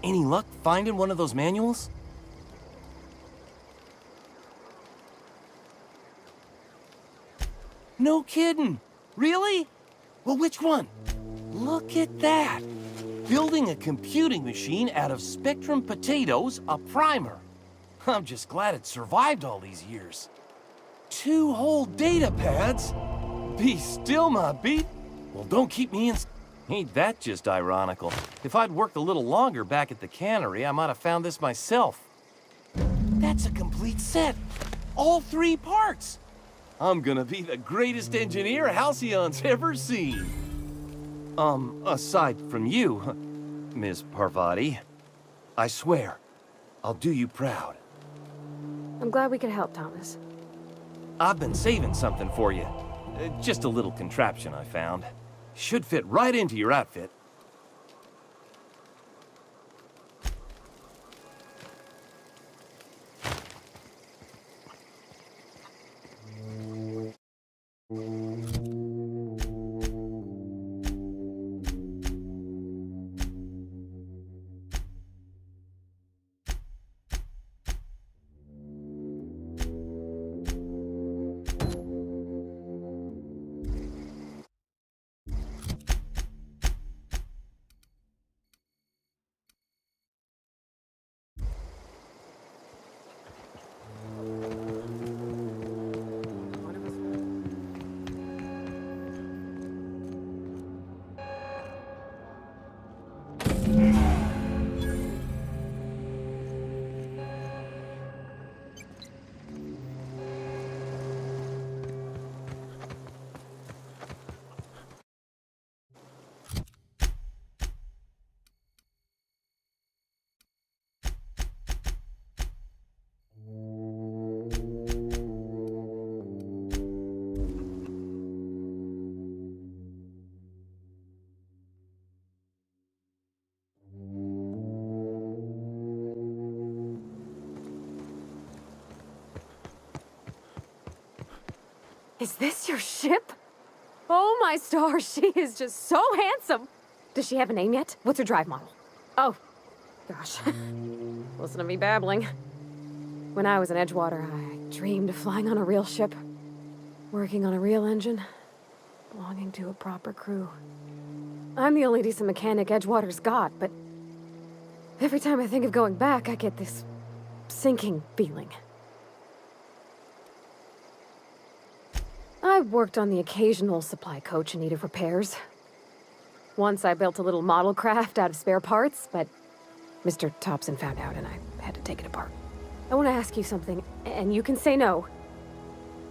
Any luck finding one of those manuals? No kidding! Really? Well, which one? Look at that! Building a computing machine out of Spectrum potatoes, a primer. I'm just glad it survived all these years. 2 whole data pads? Be still, my beat. Well, don't keep me in... Ain't that just ironical? If I'd worked a little longer back at the cannery, I might have found this myself. That's a complete set. All 3 parts. I'm gonna be the greatest engineer Halcyon's ever seen. Aside from you, Ms. Parvati, I swear, I'll do you proud. I'm glad we could help, Thomas. I've been saving something for you. Just a little contraption I found. Should fit right into your outfit. Is this your ship? Oh my stars, she is just so handsome. Does she have a name yet? What's her drive model? Oh, gosh. Listen to me babbling. When I was in Edgewater, I dreamed of flying on a real ship, working on a real engine, belonging to a proper crew. I'm the only decent mechanic Edgewater's got, but every time I think of going back, I get this sinking feeling. I worked on the occasional supply coach in need of repairs. Once I built a little model craft out of spare parts, but Mr. Thompson found out and I had to take it apart. I want to ask you something, and you can say no,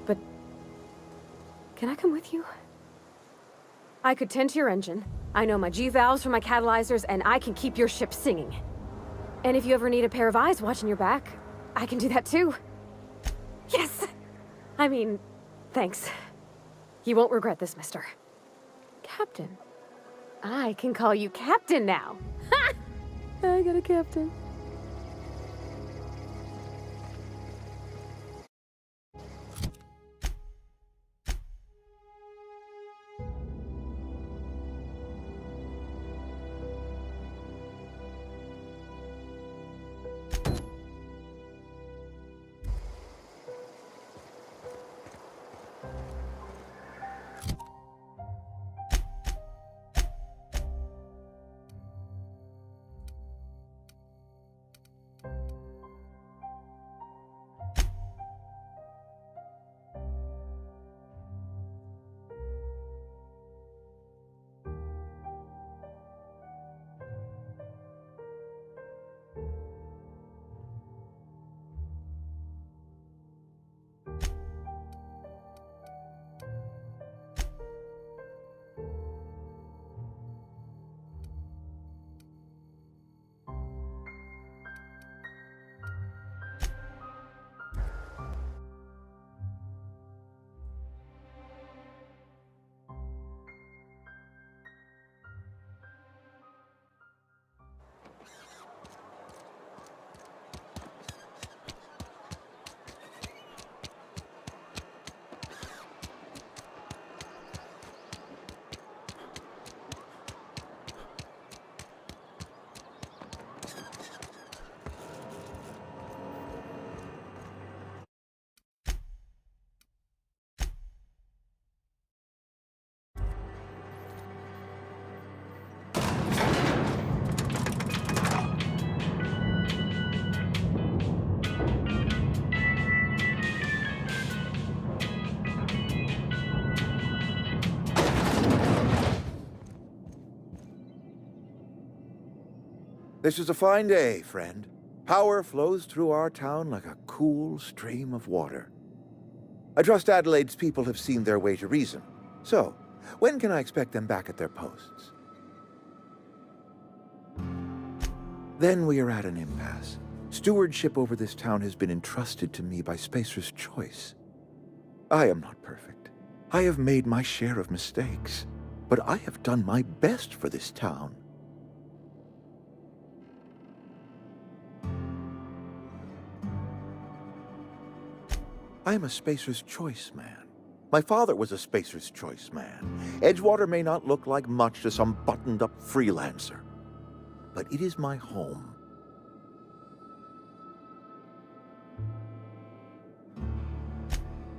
but can I come with you? I could tend to your engine, I know my G-valves for my catalyzers, and I can keep your ship singing. And if you ever need a pair of eyes watching your back, I can do that too. Yes! I mean, thanks. You won't regret this, mister. Captain. I can call you Captain now. Ha! I got a captain. This is a fine day, friend. Power flows through our town like a cool stream of water. I trust Adelaide's people have seen their way to reason. So, when can I expect them back at their posts? Then we are at an impasse. Stewardship over this town has been entrusted to me by Spacer's Choice. I am not perfect. I have made my share of mistakes, but I have done my best for this town. I am a Spacer's Choice man. My father was a Spacer's Choice man. Edgewater may not look like much to some buttoned-up freelancer, but it is my home.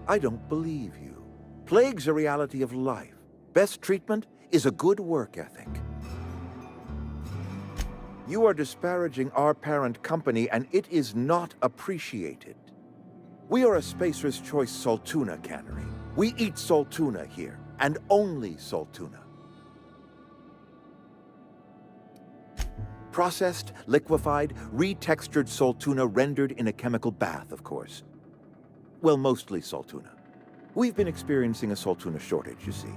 I don't believe you. Plague's a reality of life. Best treatment is a good work ethic. You are disparaging our parent company, and it is not appreciated. We are a Spacer's Choice Saltuna cannery. We eat saltuna here, and only saltuna. Processed, liquefied, retextured saltuna rendered in a chemical bath, of course. Well, mostly saltuna. We've been experiencing a saltuna shortage, you see.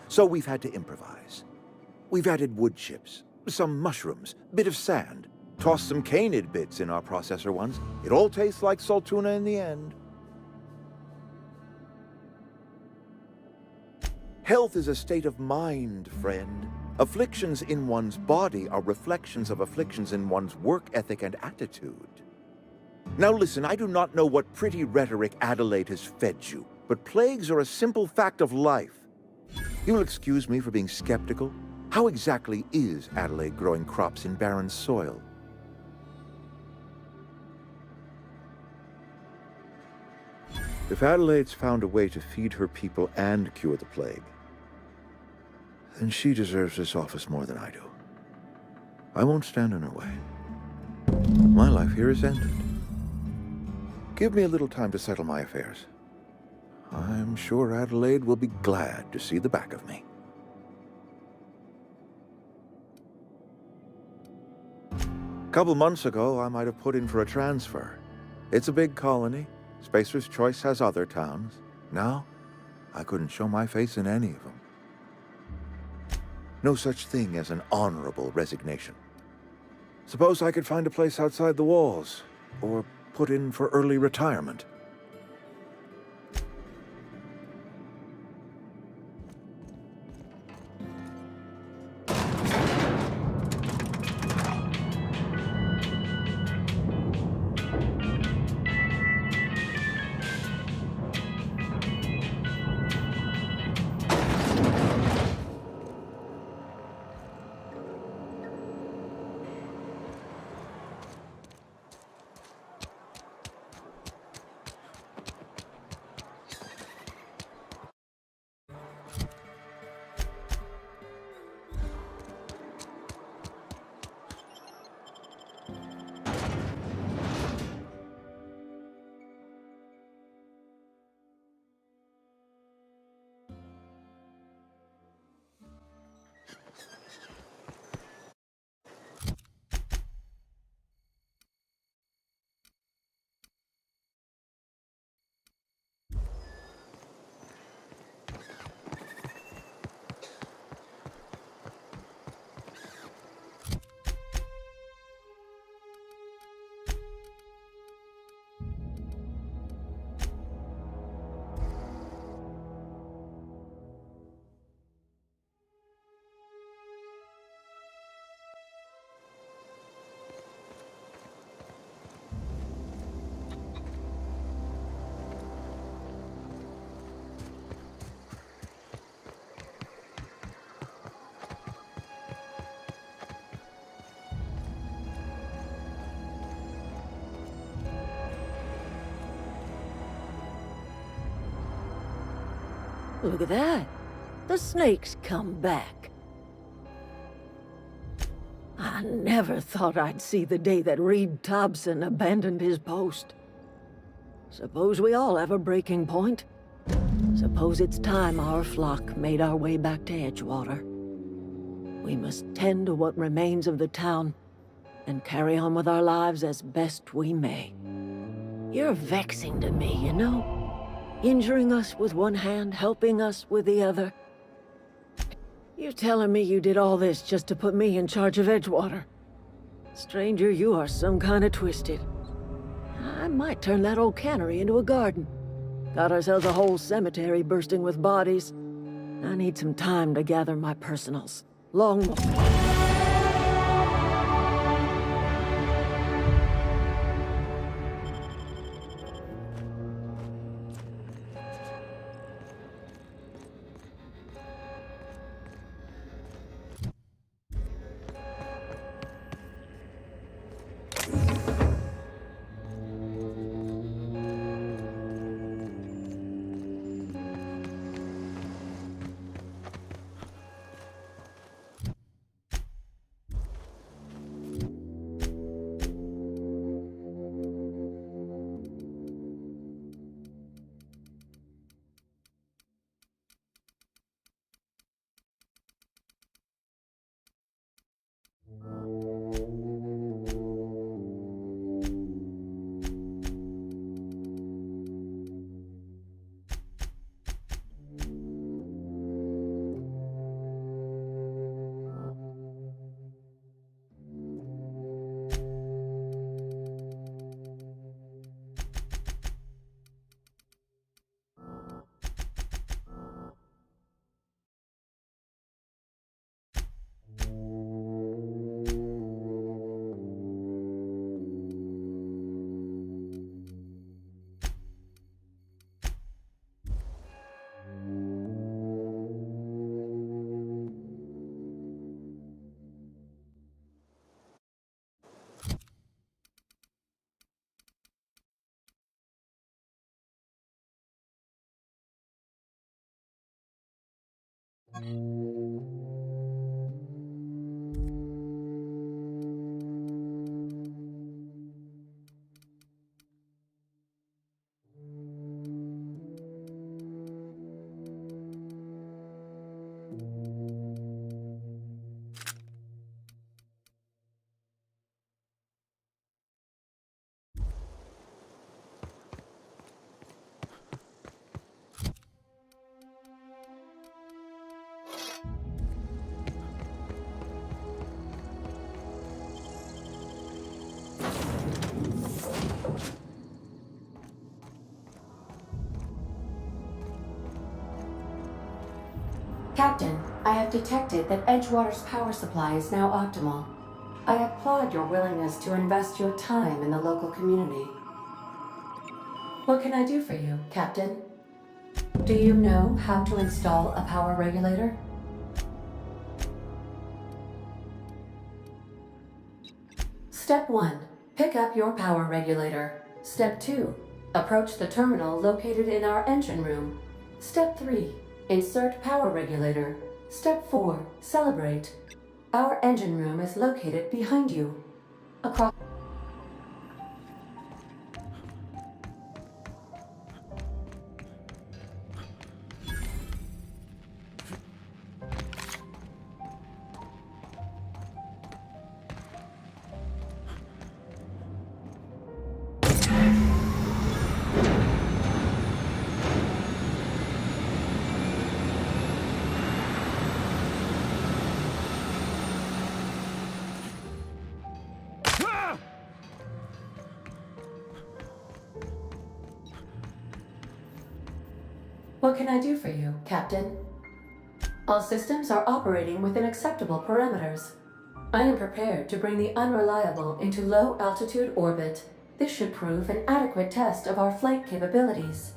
So we've had to improvise. We've added wood chips, some mushrooms, bit of sand, tossed some canid bits in our processor once. It all tastes like saltuna in the end. Health is a state of mind, friend. Afflictions in one's body are reflections of afflictions in one's work ethic and attitude. Now listen, I do not know what pretty rhetoric Adelaide has fed you, but plagues are a simple fact of life. You'll excuse me for being skeptical. How exactly is Adelaide growing crops in barren soil? If Adelaide's found a way to feed her people and cure the plague, then she deserves this office more than I do. I won't stand in her way. My life here is ended. Give me a little time to settle my affairs. I'm sure Adelaide will be glad to see the back of me. A couple months ago, I might have put in for a transfer. It's a big colony. Spacer's Choice has other towns. Now, I couldn't show my face in any of them. No such thing as an honorable resignation. Suppose I could find a place outside the walls, or put in for early retirement. Look at that. The snake's come back. I never thought I'd see the day that Reed Thompson abandoned his post. Suppose we all have a breaking point. Suppose it's time our flock made our way back to Edgewater. We must tend to what remains of the town and carry on with our lives as best we may. You're vexing to me, you know? Injuring us with one hand, helping us with the other. You telling me you did all this just to put me in charge of Edgewater? Stranger, you are some kind of twisted. I might turn that old cannery into a garden. Got ourselves a whole cemetery bursting with bodies. I need some time to gather my personals. Long Captain, I have detected that Edgewater's power supply is now optimal. I applaud your willingness to invest your time in the local community. What can I do for you, Captain? Do you know how to install a power regulator? Step 1. Pick up your power regulator. Step 2. Approach the terminal located in our engine room. Step 3. Insert power regulator. Step 4. Celebrate. Our engine room is located behind you. Across. What can I do for you, Captain? All systems are operating within acceptable parameters. I am prepared to bring the unreliable into low-altitude orbit. This should prove an adequate test of our flight capabilities.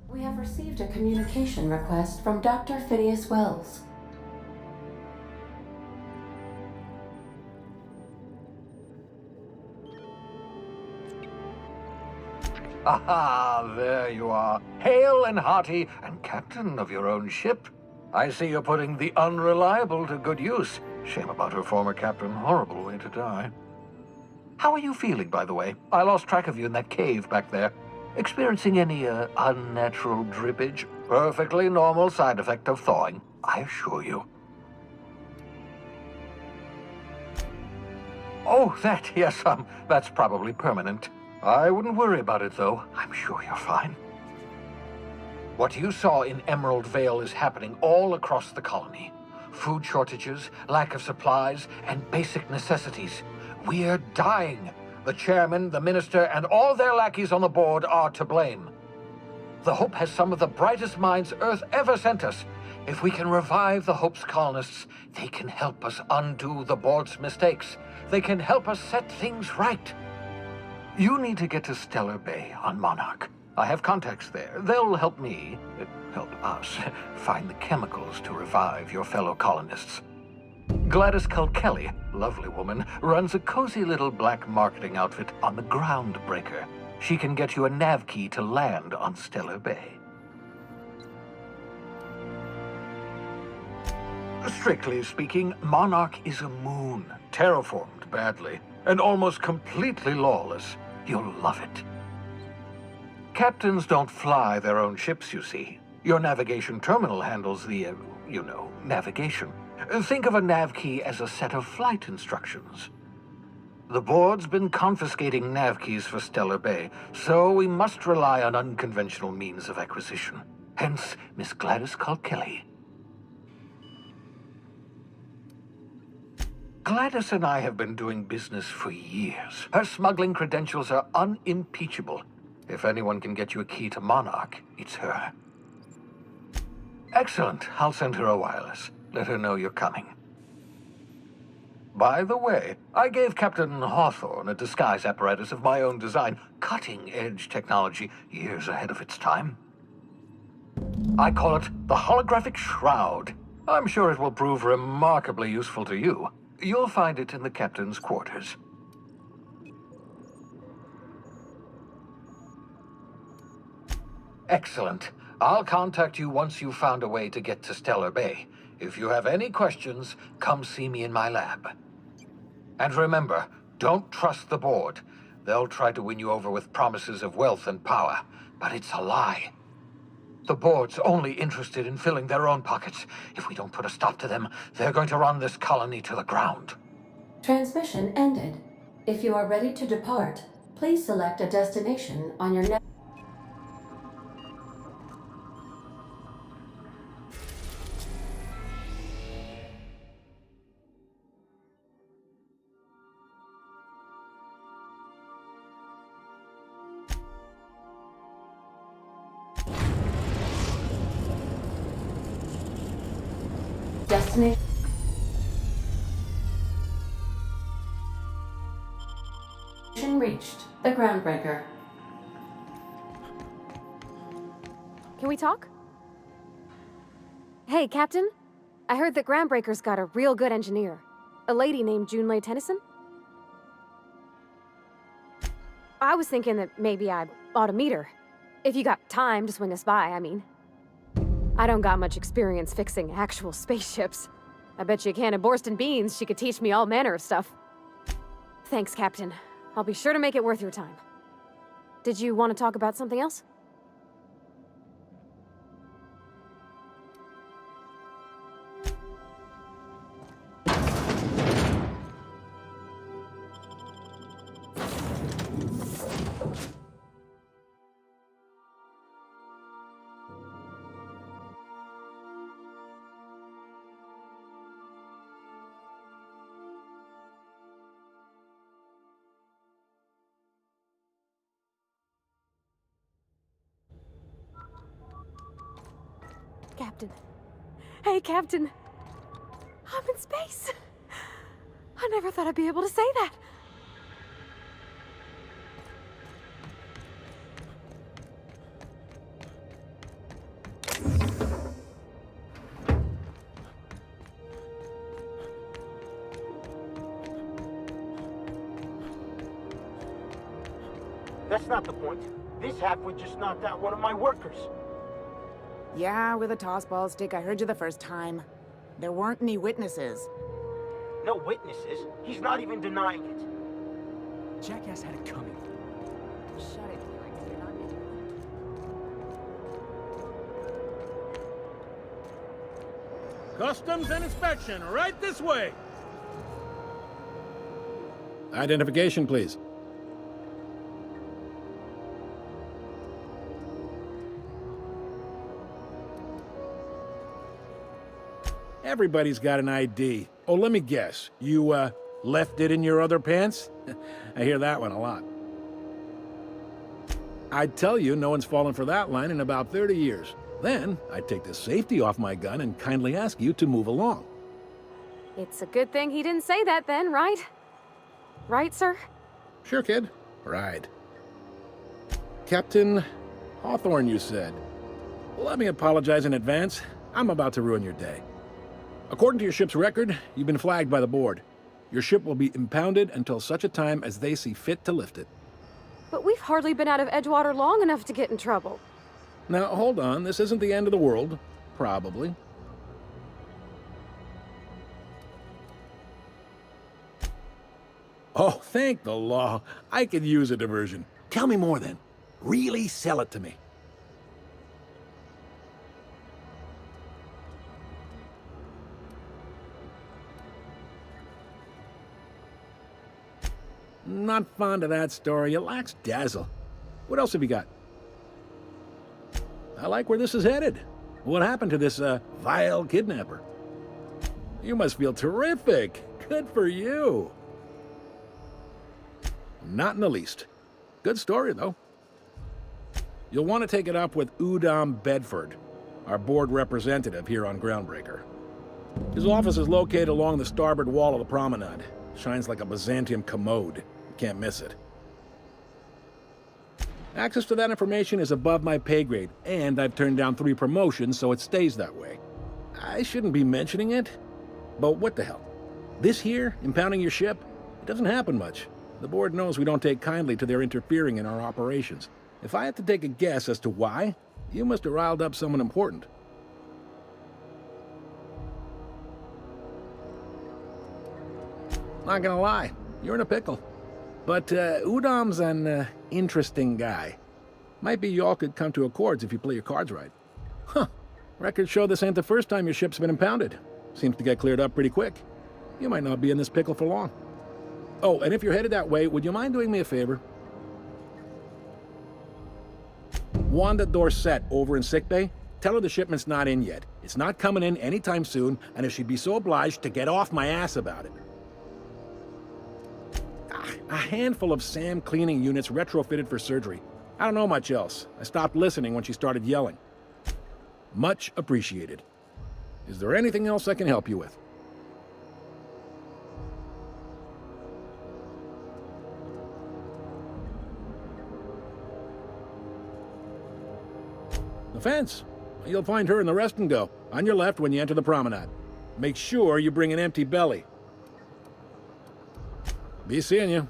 We have received a communication request from Dr. Phineas Wells. Aha, there you are. Hale and hearty, and captain of your own ship. I see you're putting the unreliable to good use. Shame about her former captain. Horrible way to die. How are you feeling, by the way? I lost track of you in that cave back there. Experiencing any, unnatural drippage? Perfectly normal side effect of thawing, I assure you. Oh, that, yes, that's probably permanent. I wouldn't worry about it, though. I'm sure you're fine. What you saw in Emerald Vale is happening all across the colony. Food shortages, lack of supplies, and basic necessities. We're dying. The chairman, the minister, and all their lackeys on the board are to blame. The Hope has some of the brightest minds Earth ever sent us. If we can revive the Hope's colonists, they can help us undo the board's mistakes. They can help us set things right. You need to get to Stellar Bay on Monarch. I have contacts there. They'll help me, help us, find the chemicals to revive your fellow colonists. Gladys Kelly, lovely woman, runs a cozy little black marketing outfit on the Groundbreaker. She can get you a nav key to land on Stellar Bay. Strictly speaking, Monarch is a moon, terraformed badly, and almost completely lawless. You'll love it. Captains don't fly their own ships, you see. Your navigation terminal handles the, navigation. Think of a nav key as a set of flight instructions. The board's been confiscating nav keys for Stellar Bay, so we must rely on unconventional means of acquisition. Hence, Miss Gladys Kelly. Gladys and I have been doing business for years. Her smuggling credentials are unimpeachable. If anyone can get you a key to Monarch, it's her. Excellent. I'll send her a wireless. Let her know you're coming. By the way, I gave Captain Hawthorne a disguise apparatus of my own design, cutting-edge technology, years ahead of its time. I call it the Holographic Shroud. I'm sure it will prove remarkably useful to you. You'll find it in the captain's quarters. Excellent. I'll contact you once you've found a way to get to Stellar Bay. If you have any questions, come see me in my lab. And remember, don't trust the board. They'll try to win you over with promises of wealth and power, but it's a lie. The board's only interested in filling their own pockets. If we don't put a stop to them, they're going to run this colony to the ground. Transmission ended. If you are ready to depart, please select a destination on your net. Destination reached. The Groundbreaker. Can we talk? Hey, Captain. I heard that Groundbreaker's got a real good engineer. A lady named Junlei Tennyson. I was thinking that maybe I ought to meet her. If you got time to swing us by, I mean. I don't got much experience fixing actual spaceships. I bet you a can of Borston beans she could teach me all manner of stuff. Thanks, Captain. I'll be sure to make it worth your time. Did you want to talk about something else? Captain. Hey, Captain. I'm in space. I never thought I'd be able to say that. That's not the point. This halfwit just knocked out one of my workers. Yeah, with a tossball stick. I heard you the first time. There weren't any witnesses. No witnesses? He's not even denying it. Jackass had it coming. Shut it, Felix. You're not making Customs and inspection, right this way. Identification, please. Everybody's got an ID. Oh, let me guess. You, left it in your other pants? I hear that one a lot. I'd tell you no one's fallen for that line in about 30 years. Then, I'd take the safety off my gun and kindly ask you to move along. It's a good thing he didn't say that then, right? Right, sir? Sure, kid. Right. Captain Hawthorne, you said. Let me apologize in advance. I'm about to ruin your day. According to your ship's record, you've been flagged by the board. Your ship will be impounded until such a time as they see fit to lift it. But we've hardly been out of Edgewater long enough to get in trouble. Now, hold on. This isn't the end of the world. Probably. Oh, thank the law. I could use a diversion. Tell me more, then. Really sell it to me. Not fond of that story. It lacks dazzle. What else have you got? I like where this is headed. What happened to this, vile kidnapper? You must feel terrific. Good for you. Not in the least. Good story, though. You'll want to take it up with Udom Bedford, our board representative here on Groundbreaker. His office is located along the starboard wall of the promenade. Shines like a Byzantium commode. You can't miss it. Access to that information is above my pay grade, and I've turned down 3 promotions, so it stays that way. I shouldn't be mentioning it, but what the hell? This here, impounding your ship, it doesn't happen much. The board knows we don't take kindly to their interfering in our operations. If I had to take a guess as to why, you must have riled up someone important. Not gonna lie, you're in a pickle. But Udom's an interesting guy. Might be y'all could come to accords if you play your cards right. Huh. Records show this ain't the first time your ship's been impounded. Seems to get cleared up pretty quick. You might not be in this pickle for long. Oh, and if you're headed that way, would you mind doing me a favor? Wanda Dorset over in sickbay, tell her the shipment's not in yet. It's not coming in anytime soon, and if she'd be so obliged to get off my ass about it. A handful of SAM cleaning units retrofitted for surgery. I don't know much else. I stopped listening when she started yelling. Much appreciated. Is there anything else I can help you with? The fence. You'll find her in the rest and go, on your left when you enter the promenade. Make sure you bring an empty belly. Be seeing you.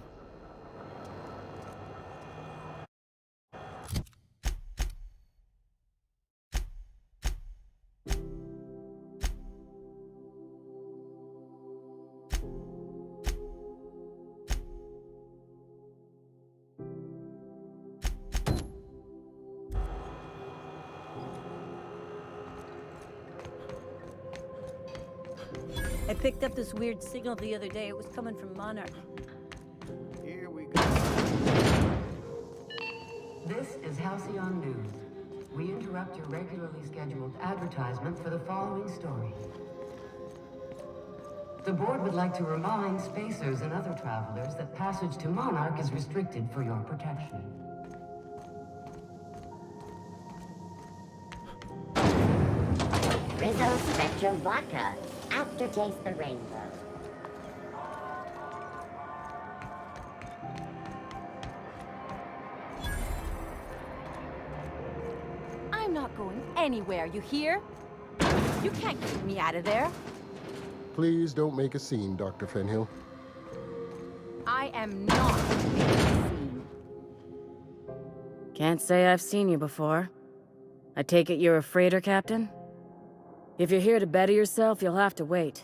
I picked up this weird signal the other day. It was coming from Monarch. Here we go. This is Halcyon News. We interrupt your regularly scheduled advertisement for the following story. The board would like to remind spacers and other travelers that passage to Monarch is restricted for your protection. Rizzo Spectrum Vodka. Aftertaste the rainbow. I'm not going anywhere, you hear? You can't keep me out of there. Please don't make a scene, Dr. Fenhill. I am not making a scene. Can't say I've seen you before. I take it you're a freighter captain? If you're here to better yourself, you'll have to wait.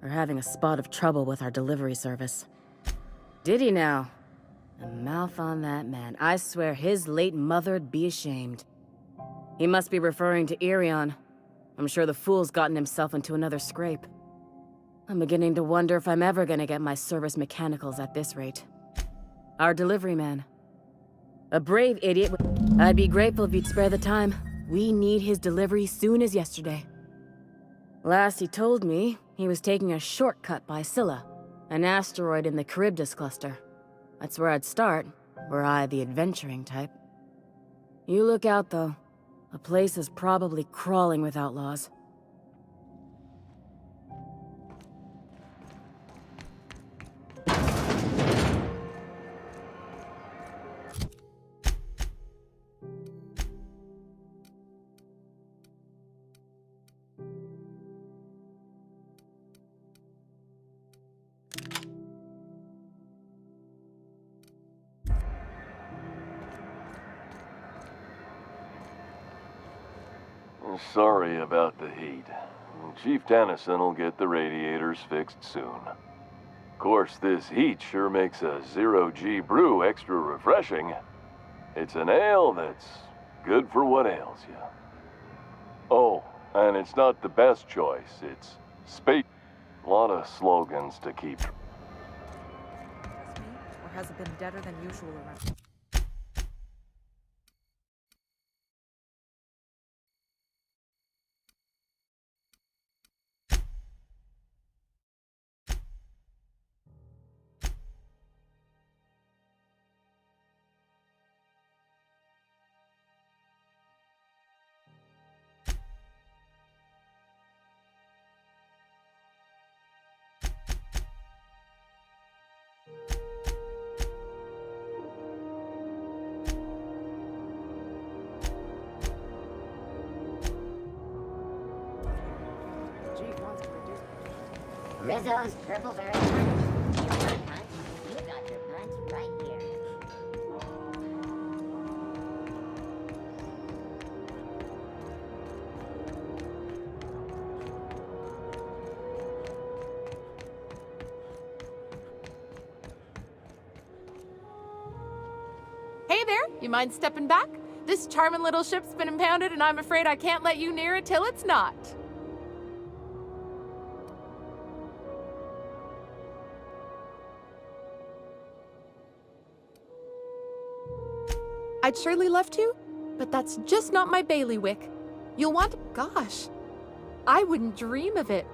We're having a spot of trouble with our delivery service. Did he now? The mouth on that man. I swear his late mother'd be ashamed. He must be referring to Irion. I'm sure the fool's gotten himself into another scrape. I'm beginning to wonder if I'm ever gonna get my service mechanicals at this rate. Our delivery man. A brave idiot. I'd be grateful if you'd spare the time. We need his delivery soon as yesterday. Last he told me, he was taking a shortcut by Scylla, an asteroid in the Charybdis cluster. That's where I'd start, were I the adventuring type. You look out, though. The place is probably crawling with outlaws. Sorry about the heat. Chief Tennyson will get the radiators fixed soon. Of course, this heat sure makes a zero-G brew extra refreshing. It's an ale that's good for what ails you. Oh, and it's not the best choice. It's space. A lot of slogans to keep. Or has it been deader than usual around? Rizzo's Purple Berry Punch. You want a punch? You got your punch right here. Hey there, you mind stepping back? This charming little ship's been impounded and I'm afraid I can't let you near it till it's not. I'd surely love to, but that's just not my bailiwick. You'll want... Gosh, I wouldn't dream of it.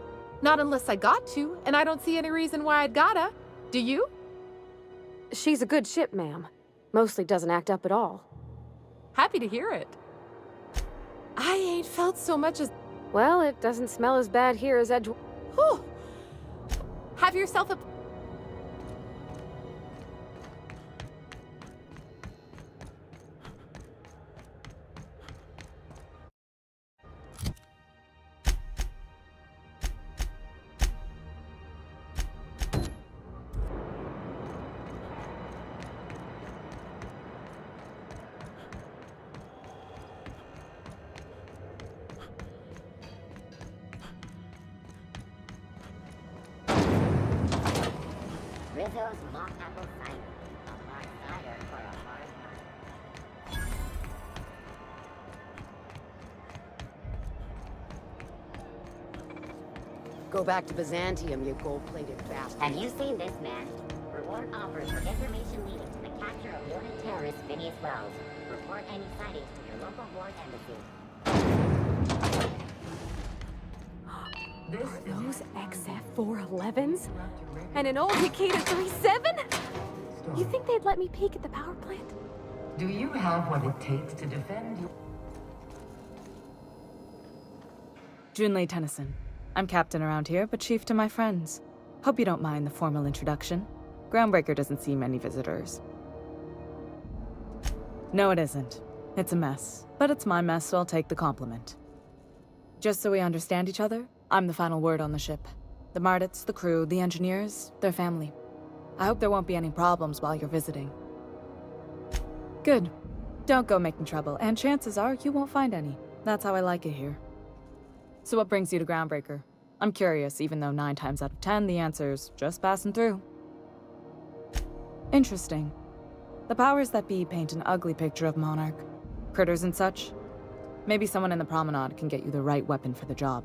Not unless I got to, and I don't see any reason why I'd gotta. Do you? She's a good ship, ma'am. Mostly doesn't act up at all. Happy to hear it. I ain't felt so much as... Well, it doesn't smell as bad here as Edge... Whew. Have yourself a... Rizzo's mock apple cider. A hard cider for a hard time. Go back to Byzantium, you gold-plated bastard. Have you seen this man? Reward offers for information leading to the capture of wanted terrorist Phineas Wells. Report any sightings to your local ward embassy. Are those XF-411s? And an old Takeda 37? You think they'd let me peek at the power plant? Do you have what it takes to defend you? Junlei Tennyson. I'm captain around here, but chief to my friends. Hope you don't mind the formal introduction. Groundbreaker doesn't see many visitors. No, it isn't. It's a mess. But it's my mess, so I'll take the compliment. Just so we understand each other, I'm the final word on the ship. The Mardits, the crew, the engineers, their family. I hope there won't be any problems while you're visiting. Good. Don't go making trouble, and chances are you won't find any. That's how I like it here. So what brings you to Groundbreaker? I'm curious, even though 9 times out of 10 the answer's just passing through. Interesting. The powers that be paint an ugly picture of Monarch. Critters and such. Maybe someone in the promenade can get you the right weapon for the job.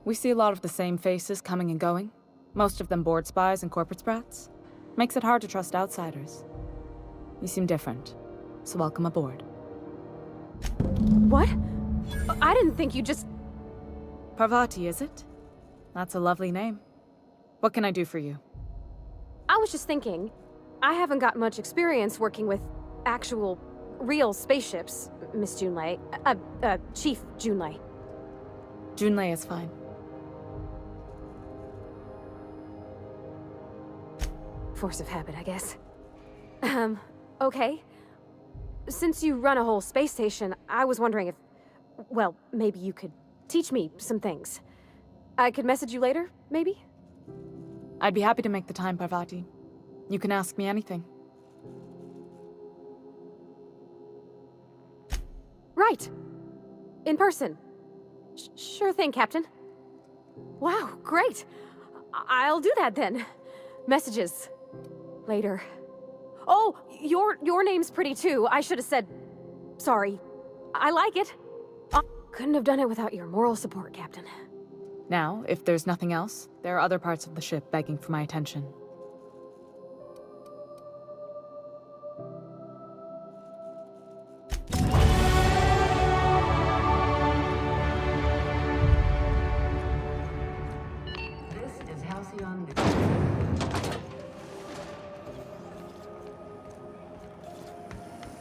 We see a lot of the same faces coming and going. Most of them board spies and corporate sprats. Makes it hard to trust outsiders. You seem different, so welcome aboard. What? I didn't think you just... Parvati, is it? That's a lovely name. What can I do for you? I was just thinking, I haven't got much experience working with actual, real spaceships, Miss Junlei. Chief Junlei. Junlei is fine. Force of habit, I guess. Okay. Since you run a whole space station, I was wondering if... Well, maybe you could teach me some things. I could message you later, maybe? I'd be happy to make the time, Parvati. You can ask me anything. Right. In person. Sure thing, Captain. Wow, great. I'll do that then. Messages. Later. Oh, your name's pretty too. I should have said... Sorry. I like it. Couldn't have done it without your moral support, Captain. Now, if there's nothing else, there are other parts of the ship begging for my attention. This is Halcyon.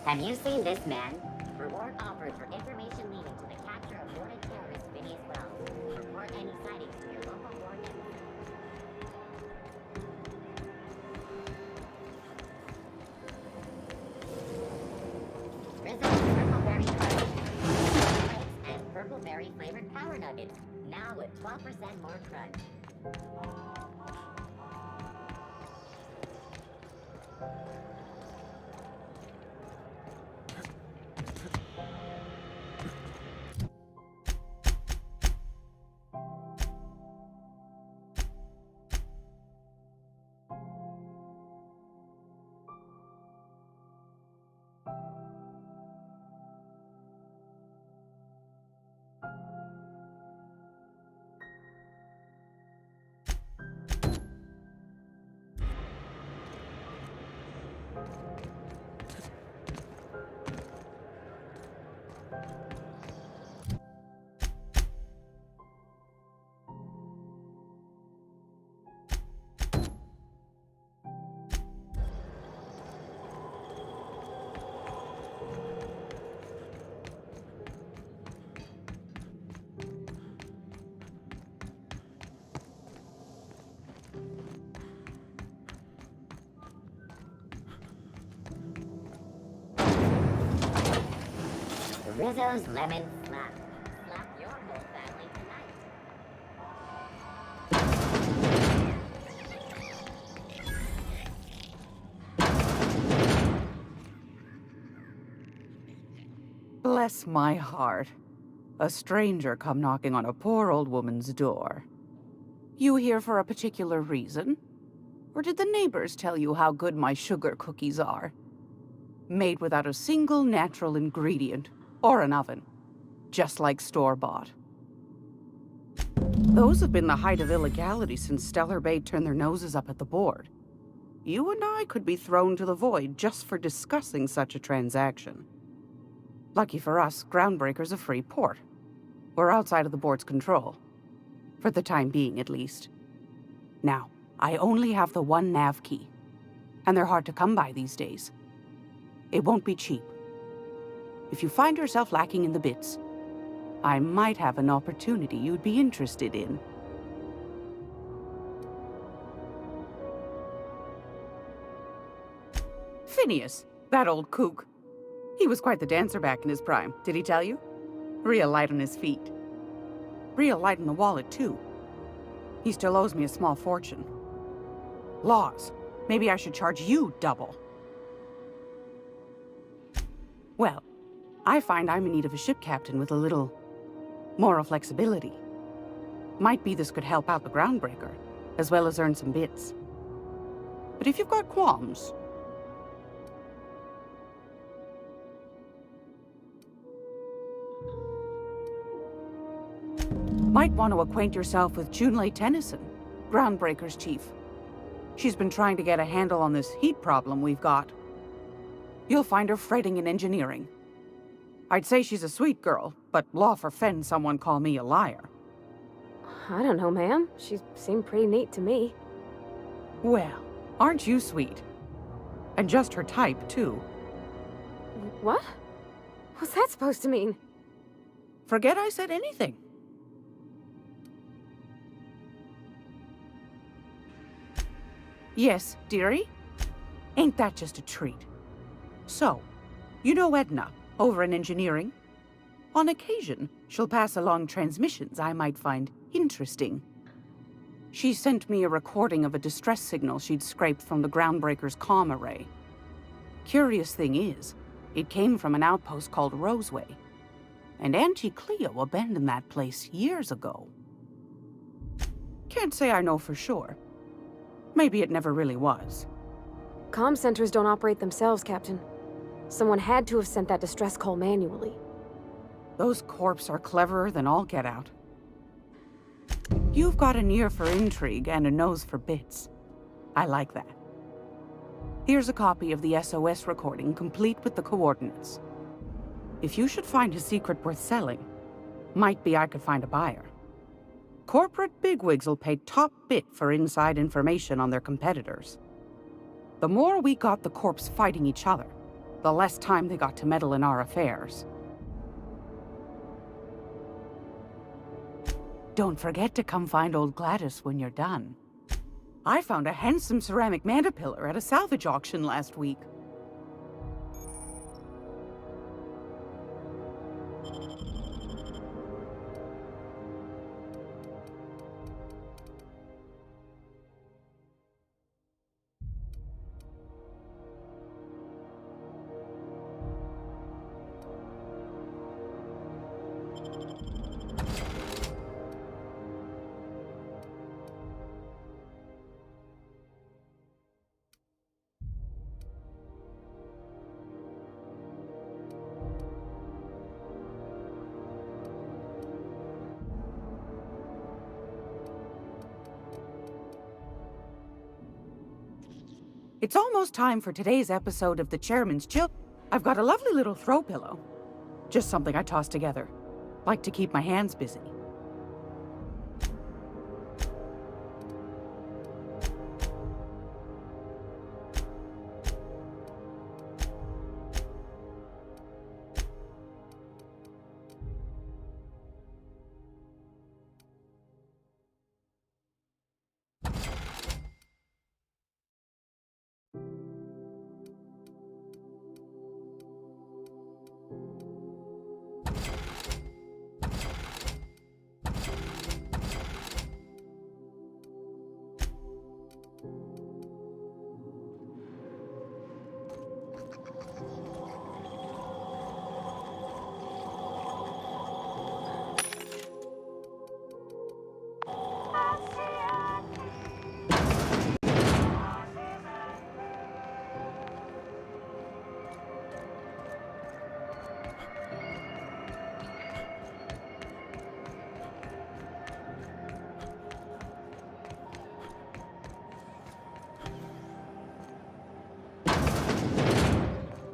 Have you seen this man? Reward offered for information leading to the capture of wanted terrorist Phineas Wells. Report any sightings to your local ward embassy. Rizzo's Purpleberry Crunch. And Purpleberry flavored Power Nuggets. Now with 12% more crunch. Rizzo's Lemon Slap. Slap your whole family tonight. Bless my heart. A stranger come knocking on a poor old woman's door. You here for a particular reason? Or did the neighbors tell you how good my sugar cookies are? Made without a single natural ingredient, or an oven. Just like store-bought. Those have been the height of illegality since Stellar Bay turned their noses up at the board. You and I could be thrown to the void just for discussing such a transaction. Lucky for us, Groundbreaker's a free port. We're outside of the board's control. For the time being, at least. Now, I only have the one nav key. And they're hard to come by these days. It won't be cheap. If you find yourself lacking in the bits, I might have an opportunity you'd be interested in. Phineas, that old kook. He was quite the dancer back in his prime, did he tell you? Real light on his feet. Real light in the wallet, too. He still owes me a small fortune. Laws. Maybe I should charge you double. Well, I find I'm in need of a ship captain with a little moral flexibility. Might be this could help out the groundbreaker, as well as earn some bits. But if you've got qualms... Might want to acquaint yourself with Junlei Tennyson, Groundbreaker's chief. She's been trying to get a handle on this heat problem we've got. You'll find her fretting in engineering. I'd say she's a sweet girl, but law forfend someone call me a liar. I don't know, ma'am. She seemed pretty neat to me. Well, aren't you sweet? And just her type, too. What? What's that supposed to mean? Forget I said anything. Yes, dearie? Ain't that just a treat? So, you know Edna, over in engineering? On occasion, she'll pass along transmissions I might find interesting. She sent me a recording of a distress signal she'd scraped from the Groundbreaker's comm array. Curious thing is, it came from an outpost called Roseway. And Auntie Cleo abandoned that place years ago. Can't say I know for sure. Maybe it never really was. Comm centers don't operate themselves, Captain. Someone had to have sent that distress call manually. Those corps are cleverer than all get out. You've got an ear for intrigue and a nose for bits. I like that. Here's a copy of the SOS recording, complete with the coordinates. If you should find a secret worth selling, might be I could find a buyer. Corporate bigwigs will pay top bit for inside information on their competitors. The more we got the corps fighting each other, the less time they got to meddle in our affairs. Don't forget to come find old Gladys when you're done. I found a handsome ceramic mandapillar at a salvage auction last week. It's almost time for today's episode of the Chairman's Chill. I've got a lovely little throw pillow. Just something I tossed together. Like to keep my hands busy.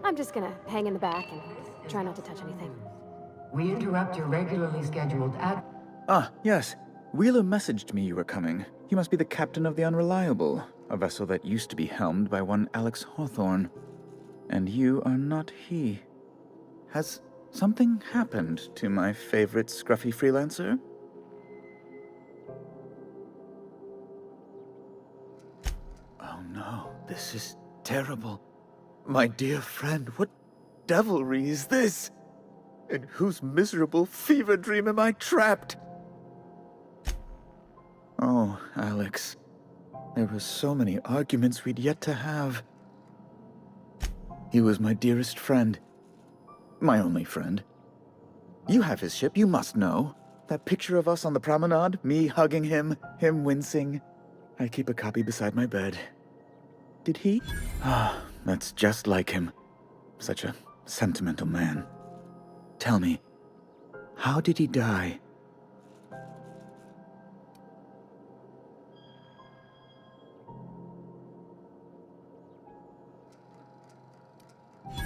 I'm just gonna hang in the back and try not to touch anything. We interrupt your regularly scheduled Ah, yes. Wheeler messaged me you were coming. You must be the captain of the Unreliable, a vessel that used to be helmed by one Alex Hawthorne. And you are not he. Has something happened to my favorite scruffy freelancer? Oh no, this is terrible. My dear friend, what devilry is this? In whose miserable fever dream am I trapped? Oh, Alex. There were so many arguments we'd yet to have. He was my dearest friend. My only friend. You have his ship, you must know. That picture of us on the promenade, me hugging him, him wincing. I keep a copy beside my bed. Did he? Ah, that's just like him. Such a sentimental man. Tell me, how did he die?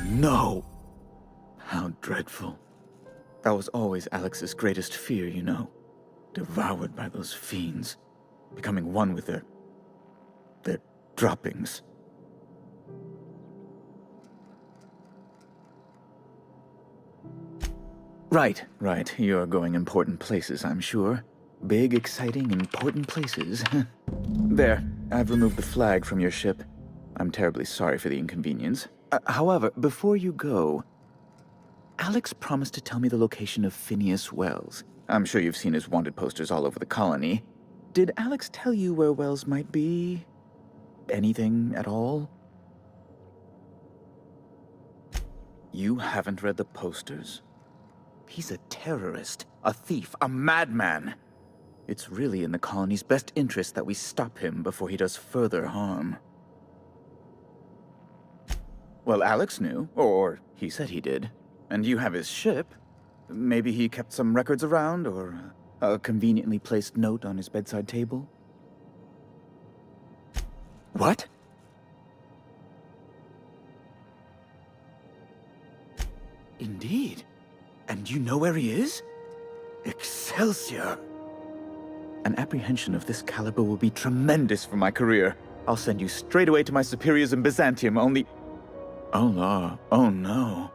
No! How dreadful. That was always Alex's greatest fear, you know. Devoured by those fiends. Becoming one with their droppings. Right. You're going important places, I'm sure. Big, exciting, important places. There, I've removed the flag from your ship. I'm terribly sorry for the inconvenience. However, before you go, Alex promised to tell me the location of Phineas Wells. I'm sure you've seen his wanted posters all over the colony. Did Alex tell you where Wells might be? Anything at all? You haven't read the posters? He's a terrorist, a thief, a madman. It's really in the colony's best interest that we stop him before he does further harm. Well, Alex knew, or he said he did. And you have his ship. Maybe he kept some records around, or a conveniently placed note on his bedside table? What? Indeed. And you know where he is? Excelsior! An apprehension of this caliber will be tremendous for my career. I'll send you straight away to my superiors in Byzantium, only... Oh no.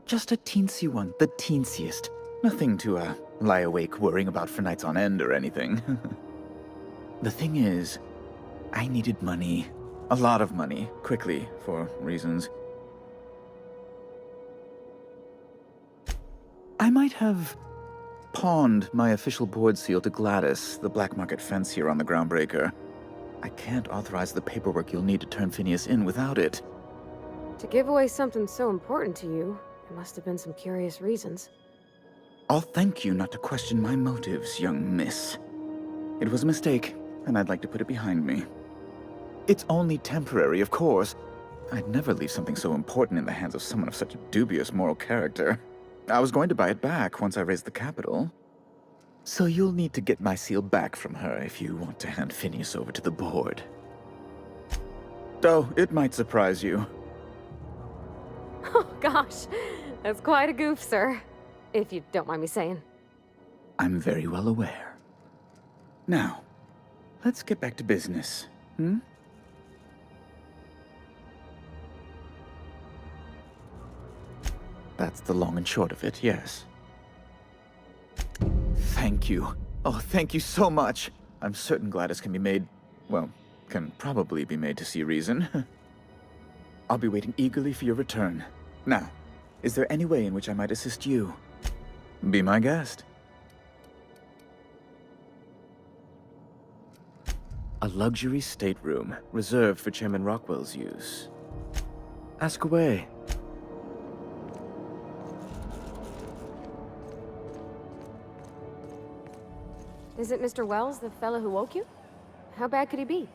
Just a teensy one, the teensiest. Nothing to, lie awake worrying about for nights on end or anything. The thing is, I needed money. A lot of money, quickly, for reasons. I might have pawned my official board seal to Gladys, the black market fence here on the Groundbreaker. I can't authorize the paperwork you'll need to turn Phineas in without it. To give away something so important to you, there must have been some curious reasons. I'll thank you not to question my motives, young miss. It was a mistake, and I'd like to put it behind me. It's only temporary, of course. I'd never leave something so important in the hands of someone of such a dubious moral character. I was going to buy it back once I raised the capital. So you'll need to get my seal back from her if you want to hand Phineas over to the board. Oh, it might surprise you. Oh gosh, that's quite a goof, sir. If you don't mind me saying. I'm very well aware. Now, let's get back to business, hmm? That's the long and short of it, yes. Thank you. Oh, thank you so much. I'm certain Gladys can be made, well, can probably be made to see reason. I'll be waiting eagerly for your return. Now, is there any way in which I might assist you? Be my guest. A luxury stateroom, reserved for Chairman Rockwell's use. Ask away. Is it Mr. Wells, the fellow who woke you? How bad could he be?